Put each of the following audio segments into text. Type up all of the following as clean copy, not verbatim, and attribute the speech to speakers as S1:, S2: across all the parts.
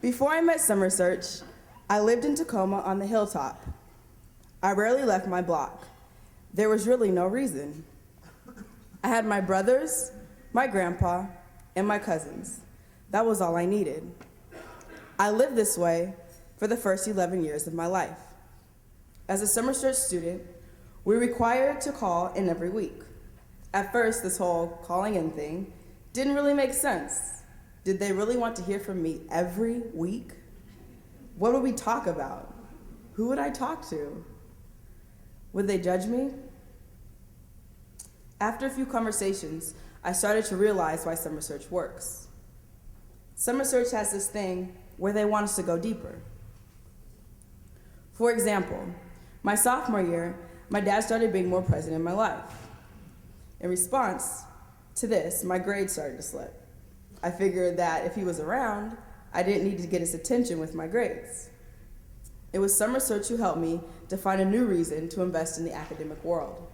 S1: Before I met Summer Search, I lived in Tacoma on the hilltop. I rarely left my block. There was really no reason. I had my brothers, my grandpa, and my cousins. That was all I needed. I lived this way for the first 11 years of my life. As a Summer Search student, we were required to call in every week. At first, this whole calling in thing didn't really make sense. Did they really want to hear from me every week? What would we talk about? Who would I talk to? Would they judge me? After a few conversations, I started to realize why Summer Search works. Summer Search has this thing where they want us to go deeper. For example, my sophomore year, my dad started being more present in my life. In response to this, my grades started to slip. I figured that if he was around, I didn't need to get his attention with my grades. It was Summer Search who helped me to find a new reason to invest in the academic world.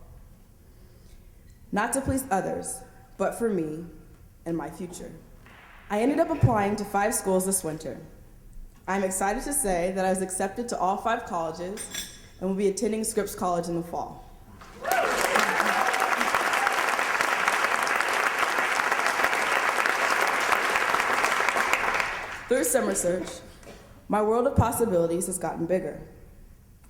S1: Not to please others, but for me and my future. I ended up applying to 5 schools this winter. I'm excited to say that I was accepted to all 5 colleges and will be attending Scripps College in the fall. Through Summer Search, my world of possibilities has gotten bigger.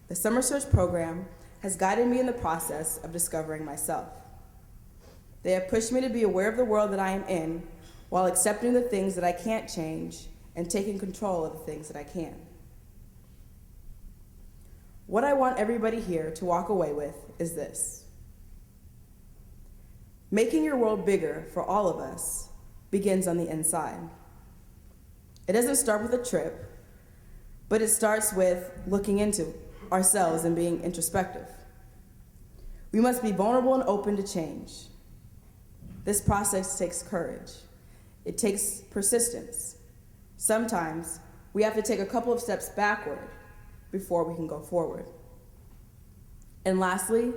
S1: The Summer Search program has guided me in the process of discovering myself. They have pushed me to be aware of the world that I am in while accepting the things that I can't change and taking control of the things that I can. What I want everybody here to walk away with is this. Making your world bigger for all of us begins on the inside. It doesn't start with a trip, but it starts with looking into ourselves and being introspective. We must be vulnerable and open to change. This process takes courage. It takes persistence. Sometimes we have to take a couple of steps backward before we can go forward. And lastly,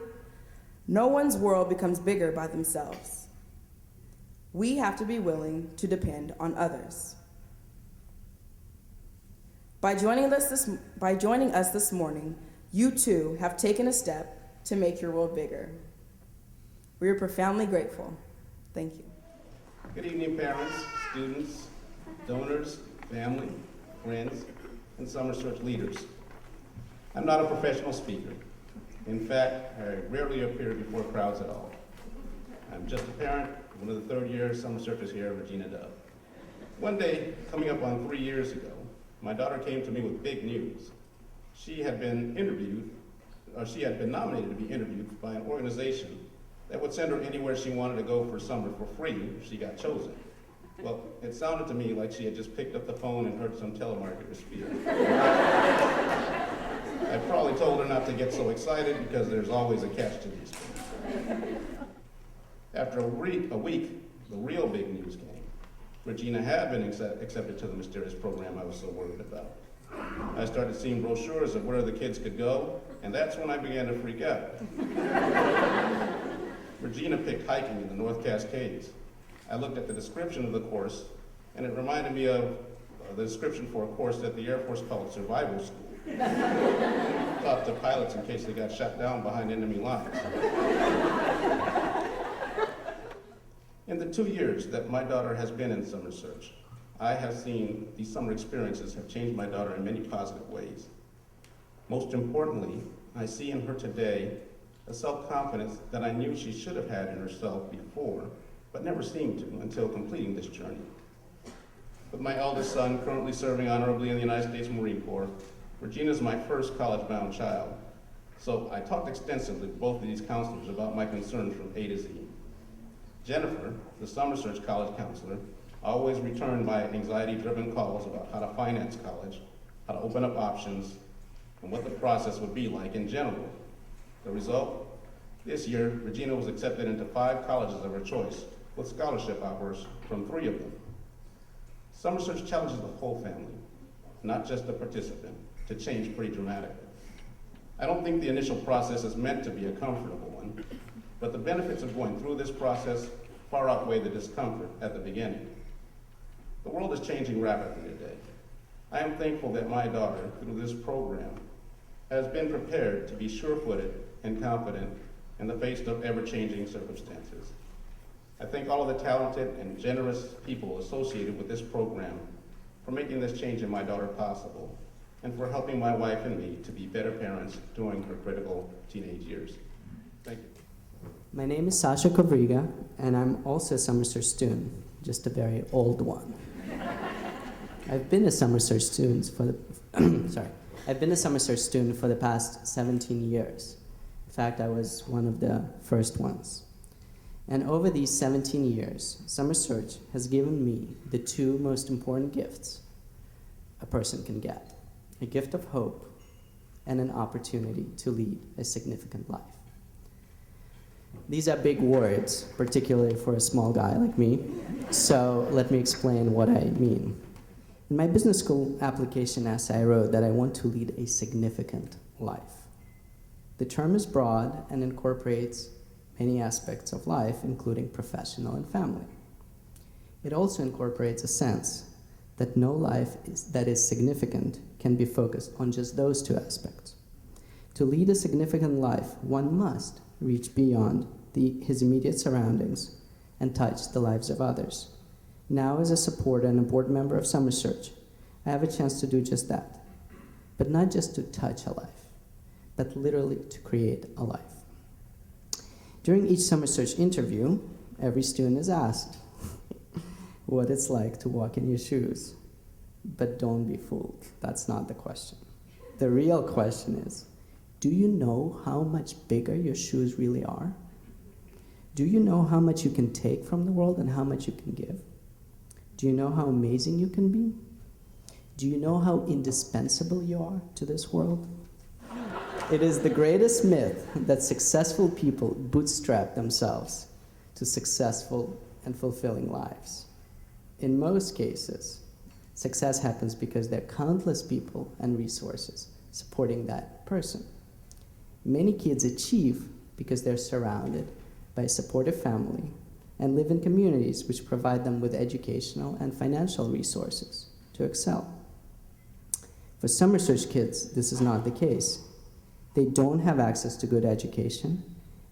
S1: no one's world becomes bigger by themselves. We have to be willing to depend on others. By joining us this morning, you too have taken a step to make your world bigger. We are profoundly grateful. Thank you.
S2: Good evening, parents, students, donors, family, friends, and Summer Search leaders. I'm not a professional speaker. In fact, I rarely appear before crowds at all. I'm just a parent, one of the third-year Summer Searchers here, Regina Dove. One day, coming up on 3 years ago, my daughter came to me with big news. She had been nominated to be interviewed by an organization that would send her anywhere she wanted to go for summer for free if she got chosen. Well, it sounded to me like she had just picked up the phone and heard some telemarketer speak. I probably told her not to get so excited because there's always a catch to these things. After a week, the real big news came. Regina had been accepted to the mysterious program I was so worried about. I started seeing brochures of where the kids could go, and that's when I began to freak out. Regina picked hiking in the North Cascades. I looked at the description of the course, and it reminded me of the description for a course that the Air Force called Survival School. Taught to pilots in case they got shot down behind enemy lines. In the 2 years that my daughter has been in Summer Search, I have seen these summer experiences have changed my daughter in many positive ways. Most importantly, I see in her today a self-confidence that I knew she should have had in herself before, but never seemed to until completing this journey. With my eldest son currently serving honorably in the United States Marine Corps, Regina is my first college-bound child. So I talked extensively with both of these counselors about my concerns from A to Z. Jennifer, the Summer Search college counselor, always returned my anxiety-driven calls about how to finance college, how to open up options, and what the process would be like in general. The result? This year, Regina was accepted into 5 colleges of her choice, with scholarship offers from 3 of them. Summer Search challenges the whole family, not just the participant, to change pretty dramatically. I don't think the initial process is meant to be a comfortable one, but the benefits of going through this process far outweigh the discomfort at the beginning. The world is changing rapidly today. I am thankful that my daughter, through this program, has been prepared to be sure-footed and confident in the face of ever-changing circumstances. I thank all of the talented and generous people associated with this program for making this change in my daughter possible and for helping my wife and me to be better parents during her critical teenage years. Thank you.
S3: My name is Sasha Kovriga, and I'm also a Summer Search student, just a very old one. I've been a Summer Search student for the I've been a Summer Search student for the past 17 years. In fact, I was one of the first ones. And over these 17 years, Summer Search has given me the two most important gifts a person can get: a gift of hope and an opportunity to lead a significant life. These are big words, particularly for a small guy like me, so let me explain what I mean. In my business school application essay, I wrote that I want to lead a significant life. The term is broad and incorporates many aspects of life, including professional and family. It also incorporates a sense that no life that is significant can be focused on just those two aspects. To lead a significant life, one must reach beyond his immediate surroundings and touch the lives of others. Now, as a supporter and a board member of Summer Search, I have a chance to do just that. But not just to touch a life, but literally to create a life. During each Summer Search interview, every student is asked what it's like to walk in your shoes. But don't be fooled, that's not the question. The real question is, do you know how much bigger your shoes really are? Do you know how much you can take from the world and how much you can give? Do you know how amazing you can be? Do you know how indispensable you are to this world? It is the greatest myth that successful people bootstrap themselves to successful and fulfilling lives. In most cases, success happens because there are countless people and resources supporting that person. Many kids achieve because they're surrounded by a supportive family and live in communities which provide them with educational and financial resources to excel. For Summer Search kids, this is not the case. They don't have access to good education.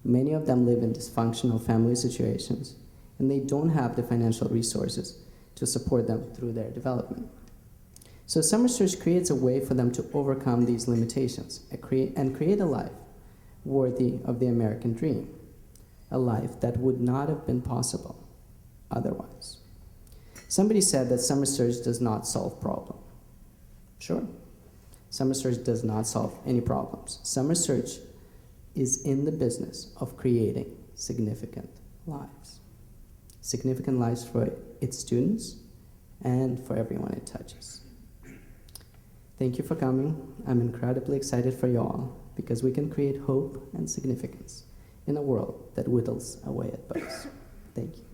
S3: Many of them live in dysfunctional family situations, and they don't have the financial resources to support them through their development. So Summer Search creates a way for them to overcome these limitations and create a life worthy of the American dream, a life that would not have been possible otherwise. Somebody said that Summer Search does not solve problems. Sure, Summer Search does not solve any problems. Summer Search is in the business of creating significant lives. Significant lives for its students and for everyone it touches. Thank you for coming. I'm incredibly excited for you all because we can create hope and significance in a world that whittles away at both. Thank you.